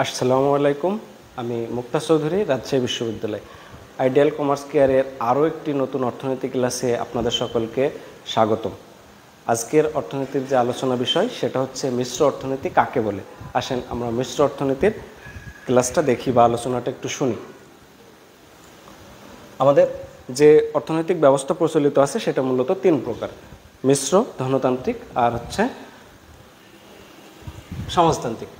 আসসালামু আলাইকুম। আমি মুক্তা চৌধুরী, রাজশাহী বিশ্ববিদ্যালয় আইডিয়াল কমার্স কেয়ারের আরও একটি নতুন অর্থনীতি ক্লাসে আপনাদের সকলকে স্বাগতম। আজকের অর্থনীতির যে আলোচনা বিষয় সেটা হচ্ছে মিশ্র অর্থনীতি কাকে বলে। আসেন আমরা মিশ্র অর্থনীতির ক্লাসটা দেখি বা আলোচনাটা একটু শুনি। আমাদের যে অর্থনৈতিক ব্যবস্থা প্রচলিত আছে সেটা মূলত তিন প্রকার: মিশ্র, ধনতান্ত্রিক আর হচ্ছে সমাজতান্ত্রিক।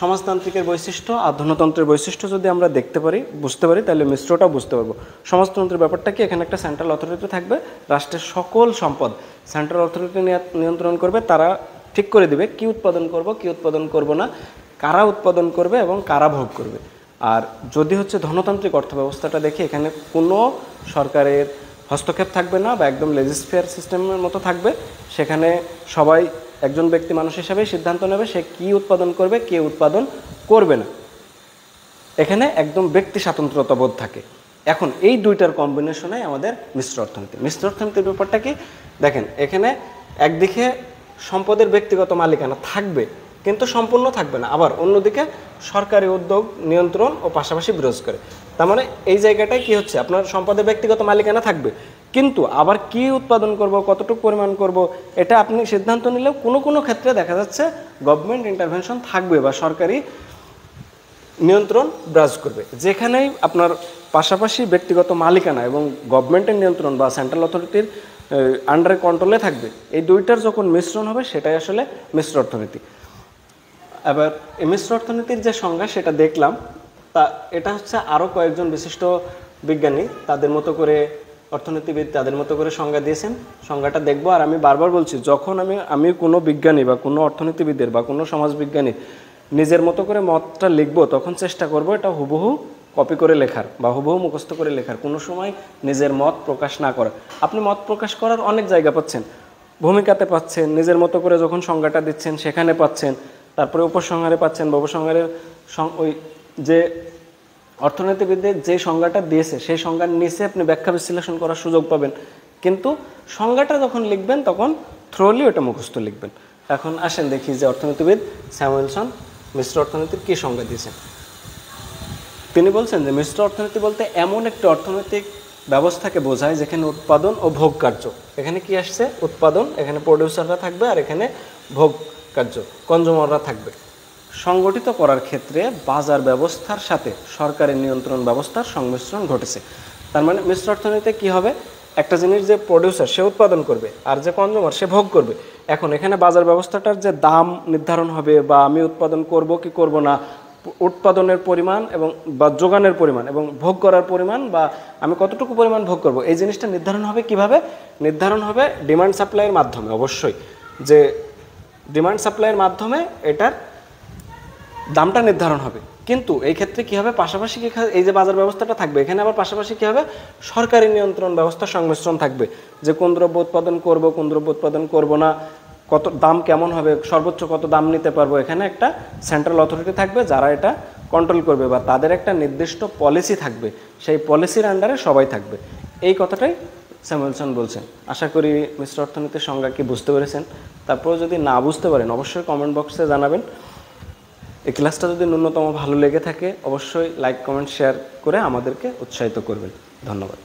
সমাজতান্ত্রিকের বৈশিষ্ট্য আর ধনতন্ত্রের বৈশিষ্ট্য যদি আমরা দেখতে পারি, বুঝতে পারি, তাহলে মিশ্রটাও বুঝতে পারবো। সমাজতন্ত্রের ব্যাপারটা কি, এখানে একটা সেন্ট্রাল অথরিটি থাকবে, রাষ্ট্রের সকল সম্পদ সেন্ট্রাল অথরিটি নিয়ন্ত্রণ করবে। তারা ঠিক করে দিবে কি উৎপাদন করব, কি উৎপাদন করব না, কারা উৎপাদন করবে এবং কারা ভোগ করবে। আর যদি হচ্ছে ধনতান্ত্রিক অর্থব্যবস্থাটা দেখি, এখানে কোনো সরকারের হস্তক্ষেপ থাকবে না বা একদম লেজিসফেয়ার সিস্টেমের মতো থাকবে। সেখানে সবাই একজন ব্যক্তি মানুষ হিসাবেই সিদ্ধান্ত নেবে সে কী উৎপাদন করবে, কে উৎপাদন করবে না। এখানে একদম ব্যক্তি স্বাতন্ত্র্যতা বোধ থাকে। এখন এই দুইটার কম্বিনেশনে আমাদের মিশ্র অর্থনীতি। মিশ্র অর্থনীতির ব্যাপারটা কি দেখেন, এখানে একদিকে সম্পদের ব্যক্তিগত মালিকানা থাকবে কিন্তু সম্পূর্ণ থাকবে না, আবার অন্যদিকে সরকারি উদ্যোগ নিয়ন্ত্রণ ও পাশাপাশি বিরোধ করে। তার মানে এই জায়গাটায় কি হচ্ছে, আপনার সম্পদের ব্যক্তিগত মালিকানা থাকবে কিন্তু আবার কি উৎপাদন করব, কতটুকু পরিমাণ করব, এটা আপনি সিদ্ধান্ত নিলেও কোনো কোনো ক্ষেত্রে দেখা যাচ্ছে গভর্নমেন্ট ইন্টারভেনশন থাকবে বা সরকারি নিয়ন্ত্রণ বিরাজ করবে। যেখানেই আপনার পাশাপাশি ব্যক্তিগত মালিকানা এবং গভর্নমেন্টের নিয়ন্ত্রণ বা সেন্ট্রাল অথরিটির আন্ডারে কন্ট্রোলে থাকবে, এই দুইটার যখন মিশ্রণ হবে সেটাই আসলে মিশ্র অর্থনীতি। এবার এই মিশ্র অর্থনীতির যে সংজ্ঞা সেটা দেখলাম, তা এটা হচ্ছে আরও কয়েকজন বিশিষ্ট বিজ্ঞানী তাদের মতো করে, অর্থনীতিবিদ তাদের মতো করে সংজ্ঞা দিয়েছেন। সংজ্ঞাটা দেখবো। আর আমি বারবার বলছি, যখন আমি কোনো বিজ্ঞানী বা কোনো অর্থনীতিবিদের বা কোনো সমাজবিজ্ঞানী নিজের মতো করে মতটা লিখবো, তখন চেষ্টা করব এটা হুবহু কপি করে লেখার বা হুবহু মুখস্থ করে লেখার, কোনো সময় নিজের মত প্রকাশ না করার। আপনি মত প্রকাশ করার অনেক জায়গা পাচ্ছেন, ভূমিকাতে পাচ্ছেন, নিজের মতো করে যখন সংজ্ঞাটা দিচ্ছেন সেখানে পাচ্ছেন, তারপরে উপসংহারে পাচ্ছেন বা উপসংহারের ওই যে অর্থনীতিবিদদের যে সংজ্ঞাটা দিয়েছে সেই সংজ্ঞার নিচে আপনি ব্যাখ্যা বিশ্লেষণ করার সুযোগ পাবেন। কিন্তু সংজ্ঞাটা যখন লিখবেন তখন থ্রোলি ওটা মুখস্থ লিখবেন। এখন আসেন দেখি যে অর্থনীতিবিদ স্যামুয়েলসন মিশ্র অর্থনীতির কী সংজ্ঞা দিয়েছেন। তিনি বলছেন যে মিশ্র অর্থনীতি বলতে এমন একটি অর্থনৈতিক ব্যবস্থাকে বোঝায় যেখানে উৎপাদন ও ভোগ কার্য, এখানে কি আসছে, উৎপাদন, এখানে প্রডিউসাররা থাকবে আর এখানে ভোগ কার্য কনজুমাররা থাকবে, সংগঠিত করার ক্ষেত্রে বাজার ব্যবস্থার সাথে সরকারি নিয়ন্ত্রণ ব্যবস্থার সংমিশ্রণ ঘটেছে। তার মানে মিশ্র অর্থনীতিতে কী হবে, একটা জিনিস যে প্রডিউসার সে উৎপাদন করবে আর যে কনজুমার সে ভোগ করবে। এখন এখানে বাজার ব্যবস্থাটার যে দাম নির্ধারণ হবে বা আমি উৎপাদন করব কি করব না, উৎপাদনের পরিমাণ এবং বা যোগানের পরিমাণ এবং ভোগ করার পরিমাণ বা আমি কতটুকু পরিমাণ ভোগ করব, এই জিনিসটা নির্ধারণ হবে কিভাবে, নির্ধারণ হবে ডিমান্ড সাপ্লাইয়ের মাধ্যমে। অবশ্যই যে ডিমান্ড সাপ্লাইয়ের মাধ্যমে এটার দামটা নির্ধারণ হবে। কিন্তু এই ক্ষেত্রে কী হবে, পাশাপাশি কি এই যে বাজার ব্যবস্থাটা থাকবে এখানে আবার পাশাপাশি কী হবে, সরকারি নিয়ন্ত্রণ ব্যবস্থার সংমিশ্রণ থাকবে, যে কোন দ্রব্য উৎপাদন করব, কোন দ্রব্য উৎপাদন করব না, কত দাম কেমন হবে, সর্বোচ্চ কত দাম নিতে পারবো, এখানে একটা সেন্ট্রাল অথরিটি থাকবে যারা এটা কন্ট্রোল করবে বা তাদের একটা নির্দিষ্ট পলিসি থাকবে, সেই পলিসির আন্ডারে সবাই থাকবে। এই কথাটাই স্যামুয়েলসন বলছেন। আশা করি মিশ্র অর্থনীতির সংজ্ঞা কি বুঝতে পেরেছেন। তারপরেও যদি না বুঝতে পারেন অবশ্যই কমেন্ট বক্সে জানাবেন। এই ক্লাসটা যদি ন্যূনতম ভালো লেগে থাকে অবশ্যই লাইক, কমেন্ট, শেয়ার করে আমাদেরকে উৎসাহিত করবেন। ধন্যবাদ।